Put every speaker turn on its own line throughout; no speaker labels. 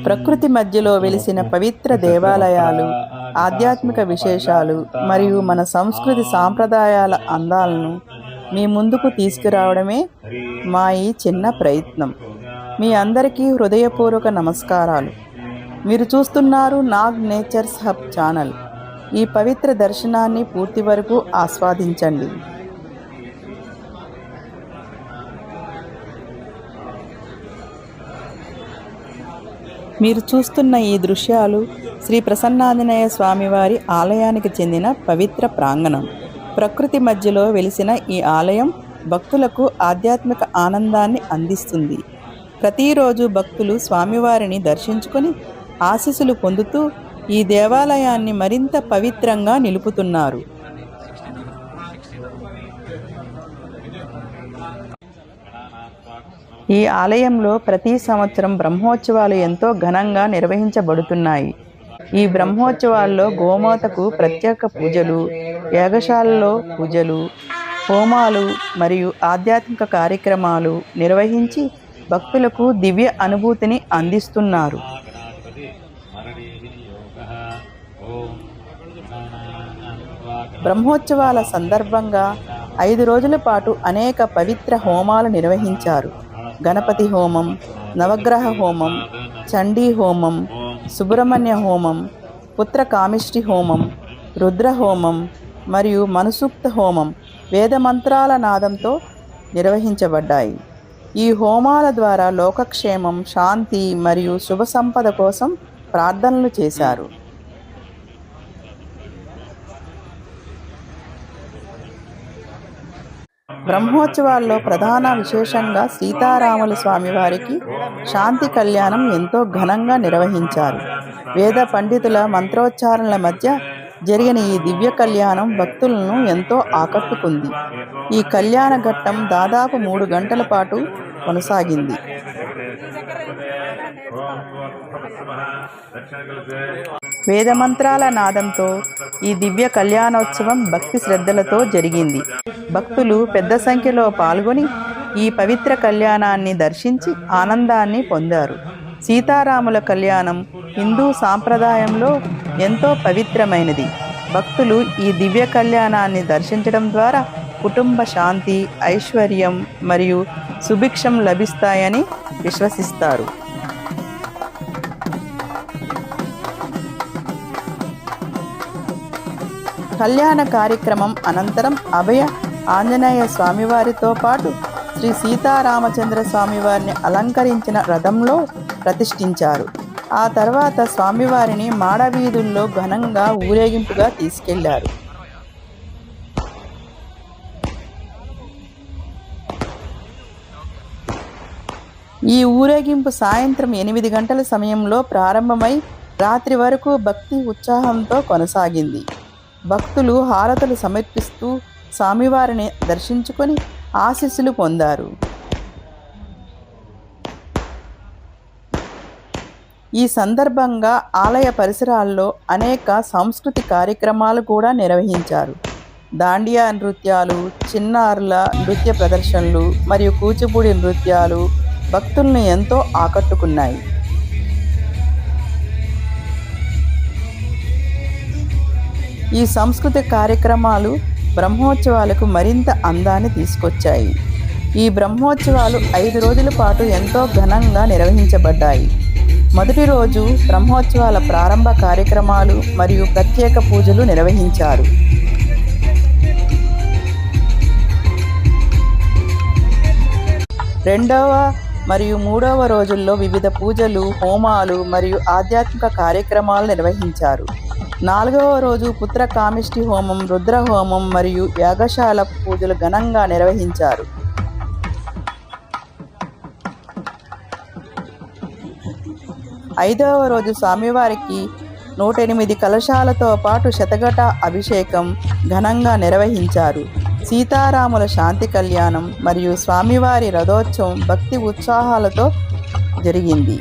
ప్రకృతి మధ్యలో వెలిసిన పవిత్ర దేవాలయాలు, ఆధ్యాత్మిక విశేషాలు మరియు మన సంస్కృతి సాంప్రదాయాల అందాలను మీ ముందుకు తీసుకురావడమే మా ఈ చిన్న ప్రయత్నం. మీ అందరికీ హృదయపూర్వక నమస్కారాలు. మీరు చూస్తున్నారు నాగ్ నేచర్స్ హబ్ ఛానల్. ఈ పవిత్ర దర్శనాన్ని పూర్తి వరకు ఆస్వాదించండి. మీరు చూస్తున్న ఈ దృశ్యాలు శ్రీ ప్రసన్నాంజనేయ స్వామివారి ఆలయానికి చెందిన పవిత్ర ప్రాంగణం. ప్రకృతి మధ్యలో వెలిసిన ఈ ఆలయం భక్తులకు ఆధ్యాత్మిక ఆనందాన్ని అందిస్తుంది. ప్రతిరోజు భక్తులు స్వామివారిని దర్శించుకొని ఆశీస్సులు పొందుతూ ఈ దేవాలయాన్ని మరింత పవిత్రంగా నిలుపుతున్నారు. ఈ ఆలయంలో ప్రతి సంవత్సరం బ్రహ్మోత్సవాలు ఎంతో ఘనంగా నిర్వహించబడుతున్నాయి. ఈ బ్రహ్మోత్సవాల్లో గోమాతకు ప్రత్యేక పూజలు, యాగశాలలో పూజలు, హోమాలు మరియు ఆధ్యాత్మిక కార్యక్రమాలు నిర్వహించి భక్తులకు దివ్య అనుభూతిని అందిస్తున్నారు. బ్రహ్మోత్సవాల సందర్భంగా 5 రోజుల పాటు అనేక పవిత్ర హోమాలు నిర్వహించారు. గణపతి హోమం, నవగ్రహ హోమం, చండీ హోమం, సుబ్రహ్మణ్య హోమం, పుత్ర కామిష్టి హోమం, రుద్ర హోమం మరియు మనుసూక్త హోమం వేదమంత్రాల నాదంతో నిర్వహించబడ్డాయి. ఈ హోమాల ద్వారా లోకక్షేమం, శాంతి మరియు శుభ సంపద కోసం ప్రార్థనలు చేశారు. బ్రహ్మోత్సవాల్లో ప్రధాన విశేషంగా సీతారాముల స్వామివారికి శాంతి కళ్యాణం ఎంతో ఘనంగా నిర్వహించారు. వేద పండితుల మంత్రోచ్చారణల మధ్య జరిగిన ఈ దివ్య కళ్యాణం భక్తులను ఎంతో ఆకట్టుకుంది. ఈ కళ్యాణ ఘట్టం దాదాపు 3 గంటల పాటు కొనసాగింది. వేదమంత్రాల నాదంతో ఈ దివ్య కళ్యాణోత్సవం భక్తి శ్రద్ధలతో జరిగింది. భక్తులు పెద్ద సంఖ్యలో పాల్గొని ఈ పవిత్ర కళ్యాణాన్ని దర్శించి ఆనందాన్ని పొందారు. సీతారాముల కళ్యాణం హిందూ సాంప్రదాయంలో ఎంతో పవిత్రమైనది. భక్తులు ఈ దివ్య కళ్యాణాన్ని దర్శించడం ద్వారా కుటుంబ శాంతి, ఐశ్వర్యం మరియు సుభిక్షం లభిస్తాయని విశ్వసిస్తారు. కళ్యాణ కార్యక్రమం అనంతరం అభయ ఆంజనేయ స్వామివారితో పాటు శ్రీ సీతారామచంద్ర స్వామివారిని అలంకరించిన రథంలో ప్రతిష్ఠించారు. ఆ తర్వాత స్వామివారిని మాడవీధుల్లో ఘనంగా ఊరేగింపుగా తీసుకెళ్లారు. ఈ ఊరేగింపు సాయంత్రం 8 గంటల సమయంలో ప్రారంభమై రాత్రి వరకు భక్తి ఉత్సాహంతో కొనసాగింది. భక్తులు హారతులు సమర్పిస్తూ స్వామివారిని దర్శించుకొని ఆశీస్సులు పొందారు. ఈ సందర్భంగా ఆలయ పరిసరాల్లో అనేక సాంస్కృతిక కార్యక్రమాలు కూడా నిర్వహించారు. దాండియా నృత్యాలు, చిన్నారుల నృత్య ప్రదర్శనలు మరియు కూచిపూడి నృత్యాలు భక్తులను ఎంతో ఆకట్టుకున్నాయి. ఈ సాంస్కృతిక కార్యక్రమాలు బ్రహ్మోత్సవాలకు మరింత అందాన్ని తీసుకొచ్చాయి. ఈ బ్రహ్మోత్సవాలు 5 రోజుల పాటు ఎంతో ఘనంగా నిర్వహించబడ్డాయి. మొదటి రోజు బ్రహ్మోత్సవాల ప్రారంభ కార్యక్రమాలు మరియు ప్రత్యేక పూజలు నిర్వహించారు. రెండవ మరియు 3వ రోజుల్లో వివిధ పూజలు, హోమాలు మరియు ఆధ్యాత్మిక కార్యక్రమాలు నిర్వహించారు. 4వ రోజు పుత్ర కామిష్టి హోమం, రుద్ర హోమం మరియు యాగశాల పూజలు ఘనంగా నిర్వహించారు. 5వ రోజు స్వామివారికి 108 కలశాలతో పాటు శతఘట అభిషేకం ఘనంగా నిర్వహించారు. సీతారాముల శాంతి కళ్యాణం మరియు స్వామివారి రథోత్సవం భక్తి ఉత్సాహాలతో జరిగింది.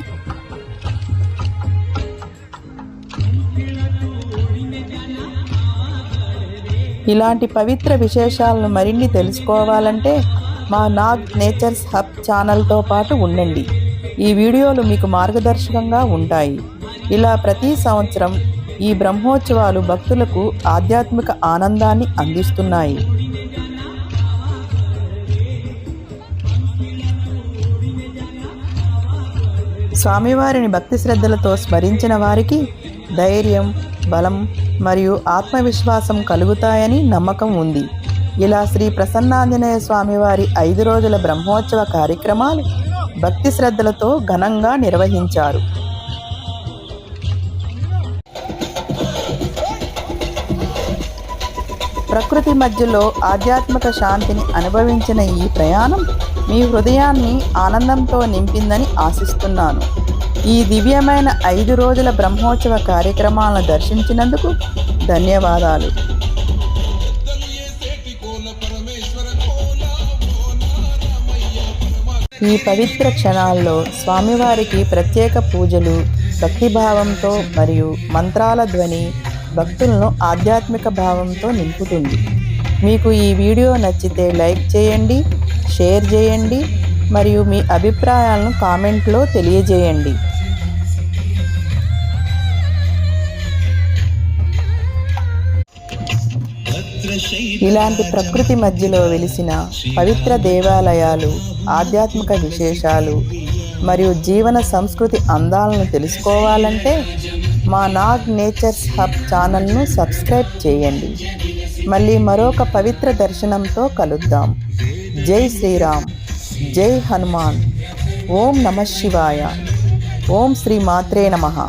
ఇలాంటి పవిత్ర విశేషాలను మరిన్ని తెలుసుకోవాలంటే మా నాగ్ నేచర్స్ హబ్ ఛానల్తో పాటు ఉండండి. ఈ వీడియోలు మీకు మార్గదర్శకంగా ఉంటాయి. ఇలా ప్రతి సంవత్సరం ఈ బ్రహ్మోత్సవాలు భక్తులకు ఆధ్యాత్మిక ఆనందాన్ని అందిస్తున్నాయి. స్వామివారిని భక్తి శ్రద్ధలతో స్మరించిన వారికి ధైర్యం, బలం మరియు ఆత్మవిశ్వాసం కలుగుతాయని నమ్మకం ఉంది. ఇలా శ్రీ ప్రసన్నాంజనేయ స్వామివారి 5 రోజుల బ్రహ్మోత్సవ కార్యక్రమాలు భక్తి శ్రద్ధలతో ఘనంగా నిర్వహించారు. ప్రకృతి మధ్యలో ఆధ్యాత్మిక శాంతిని అనుభవించిన ఈ ప్రయాణం మీ హృదయాన్ని ఆనందంతో నింపిందని ఆశిస్తున్నాను. ఈ దివ్యమైన 5 రోజుల బ్రహ్మోత్సవ కార్యక్రమాలను దర్శించినందుకు ధన్యవాదాలు. ఈ పవిత్ర క్షణాల్లో స్వామివారికి ప్రత్యేక పూజలు భక్తిభావంతో మరియు మంత్రాల ధ్వని భక్తులను ఆధ్యాత్మిక భావంతో నింపుతుంది. మీకు ఈ వీడియో నచ్చితే లైక్ చేయండి, షేర్ చేయండి మరియు మీ అభిప్రాయాలను కామెంట్లో తెలియజేయండి. ఇలాంటి ప్రకృతి మధ్యలో వెలిసిన పవిత్ర దేవాలయాలు, ఆధ్యాత్మిక విశేషాలు మరియు జీవన సంస్కృతి అందాలను తెలుసుకోవాలంటే మా నాగ్ నేచర్స్ హబ్ ఛానల్ను సబ్స్క్రైబ్ చేయండి. మళ్ళీ మరొక పవిత్ర దర్శనంతో కలుద్దాం. జై శ్రీరామ్, జై హనుమాన్. ఓం నమః శివాయ. ఓం శ్రీ మాత్రే నమః.